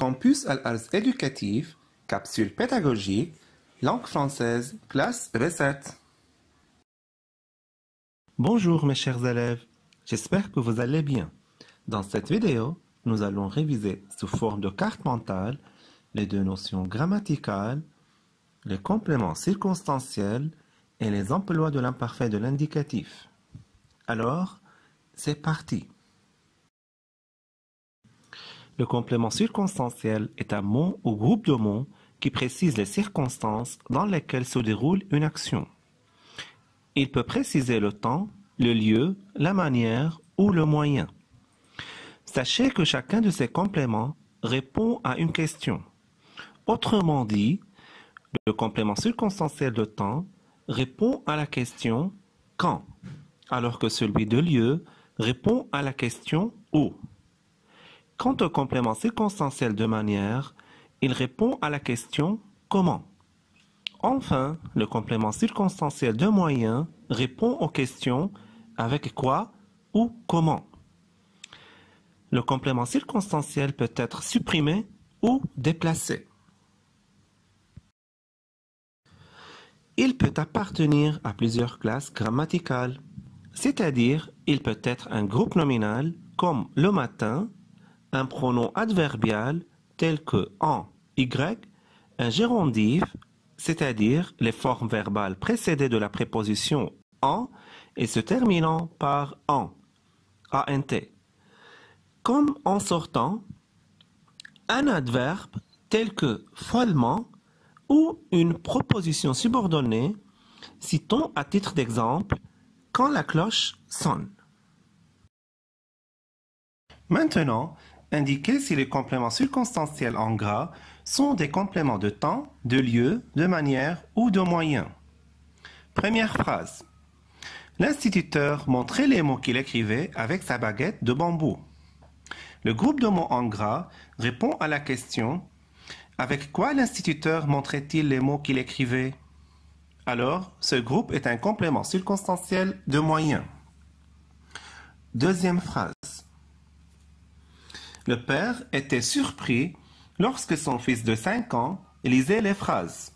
Campus Al-Arz éducatif, capsule pédagogique, langue française, classe recette. Bonjour mes chers élèves, j'espère que vous allez bien. Dans cette vidéo, nous allons réviser sous forme de carte mentale les deux notions grammaticales, les compléments circonstanciels et les emplois de l'imparfait de l'indicatif. Alors, c'est parti. Le complément circonstanciel est un mot ou groupe de mots qui précise les circonstances dans lesquelles se déroule une action. Il peut préciser le temps, le lieu, la manière ou le moyen. Sachez que chacun de ces compléments répond à une question. Autrement dit, le complément circonstanciel de temps répond à la question « quand », alors que celui de lieu répond à la question « où ». Quant au complément circonstanciel de manière, il répond à la question « comment ». Enfin, le complément circonstanciel de moyen répond aux questions « avec quoi » ou « comment ». Le complément circonstanciel peut être supprimé ou déplacé. Il peut appartenir à plusieurs classes grammaticales, c'est-à-dire il peut être un groupe nominal comme le matin, un pronom adverbial tel que en, y, un gérondif, c'est-à-dire les formes verbales précédées de la préposition en et se terminant par ant, comme en sortant, un adverbe tel que follement ou une proposition subordonnée, citons à titre d'exemple quand la cloche sonne. Maintenant, indiquez si les compléments circonstanciels en gras sont des compléments de temps, de lieu, de manière ou de moyen. Première phrase. L'instituteur montrait les mots qu'il écrivait avec sa baguette de bambou. Le groupe de mots en gras répond à la question « Avec quoi l'instituteur montrait-il les mots qu'il écrivait ?» Alors, ce groupe est un complément circonstanciel de moyen. Deuxième phrase. Le père était surpris lorsque son fils de 5 ans lisait les phrases.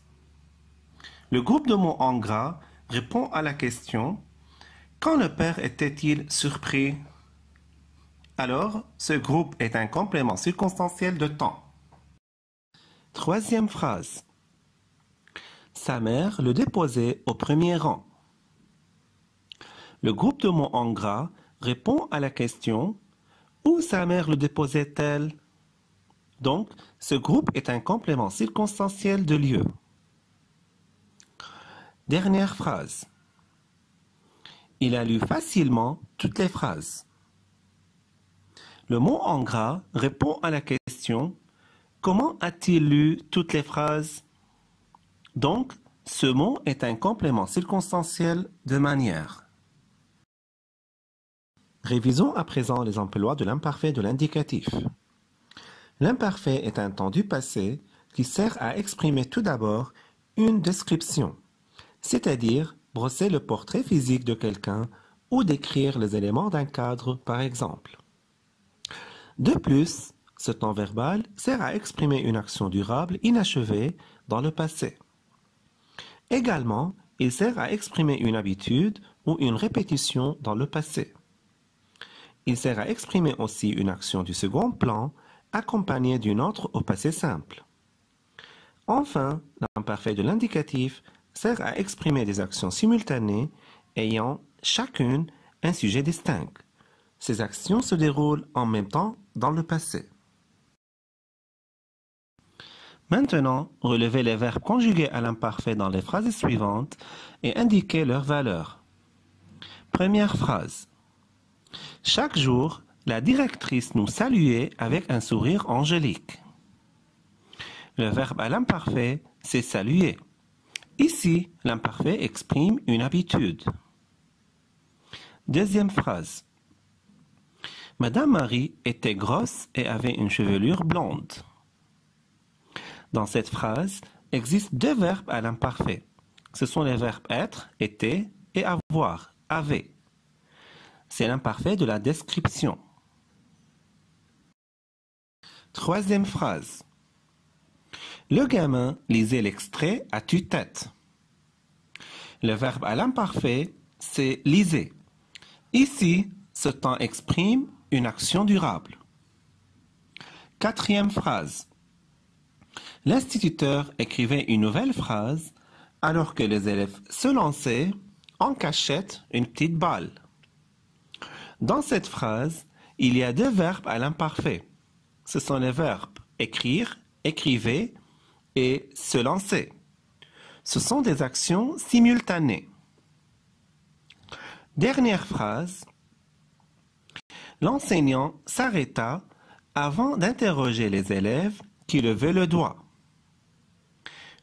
Le groupe de mots en gras répond à la question « Quand le père était-il surpris ?» Alors, ce groupe est un complément circonstanciel de temps. Troisième phrase. Sa mère le déposait au premier rang. Le groupe de mots en gras répond à la question « Où sa mère le déposait-elle » Donc, ce groupe est un complément circonstanciel de lieu. Dernière phrase. Il a lu facilement toutes les phrases. Le mot en gras répond à la question « Comment a-t-il lu toutes les phrases ?» Donc, ce mot est un complément circonstanciel de manière. Révisons à présent les emplois de l'imparfait de l'indicatif. L'imparfait est un temps du passé qui sert à exprimer tout d'abord une description, c'est-à-dire brosser le portrait physique de quelqu'un ou décrire les éléments d'un cadre, par exemple. De plus, ce temps verbal sert à exprimer une action durable inachevée dans le passé. Également, il sert à exprimer une habitude ou une répétition dans le passé. Il sert à exprimer aussi une action du second plan accompagnée d'une autre au passé simple. Enfin, l'imparfait de l'indicatif sert à exprimer des actions simultanées ayant chacune un sujet distinct. Ces actions se déroulent en même temps dans le passé. Maintenant, relevez les verbes conjugués à l'imparfait dans les phrases suivantes et indiquez leur valeur. Première phrase. Chaque jour, la directrice nous saluait avec un sourire angélique. Le verbe à l'imparfait, c'est saluer. Ici, l'imparfait exprime une habitude. Deuxième phrase. Madame Marie était grosse et avait une chevelure blonde. Dans cette phrase, existent deux verbes à l'imparfait. Ce sont les verbes être, était et avoir, avait. C'est l'imparfait de la description. Troisième phrase. Le gamin lisait l'extrait à tue-tête. Le verbe à l'imparfait, c'est lisait. Ici, ce temps exprime une action durable. Quatrième phrase. L'instituteur écrivait une nouvelle phrase alors que les élèves se lançaient en cachette une petite balle. Dans cette phrase, il y a deux verbes à l'imparfait. Ce sont les verbes écrire, écrivez et se lancer. Ce sont des actions simultanées. Dernière phrase. L'enseignant s'arrêta avant d'interroger les élèves qui levaient le doigt.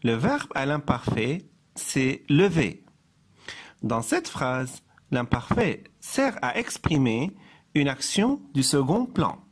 Le verbe à l'imparfait, c'est lever. Dans cette phrase, l'imparfait sert à exprimer une action du second plan.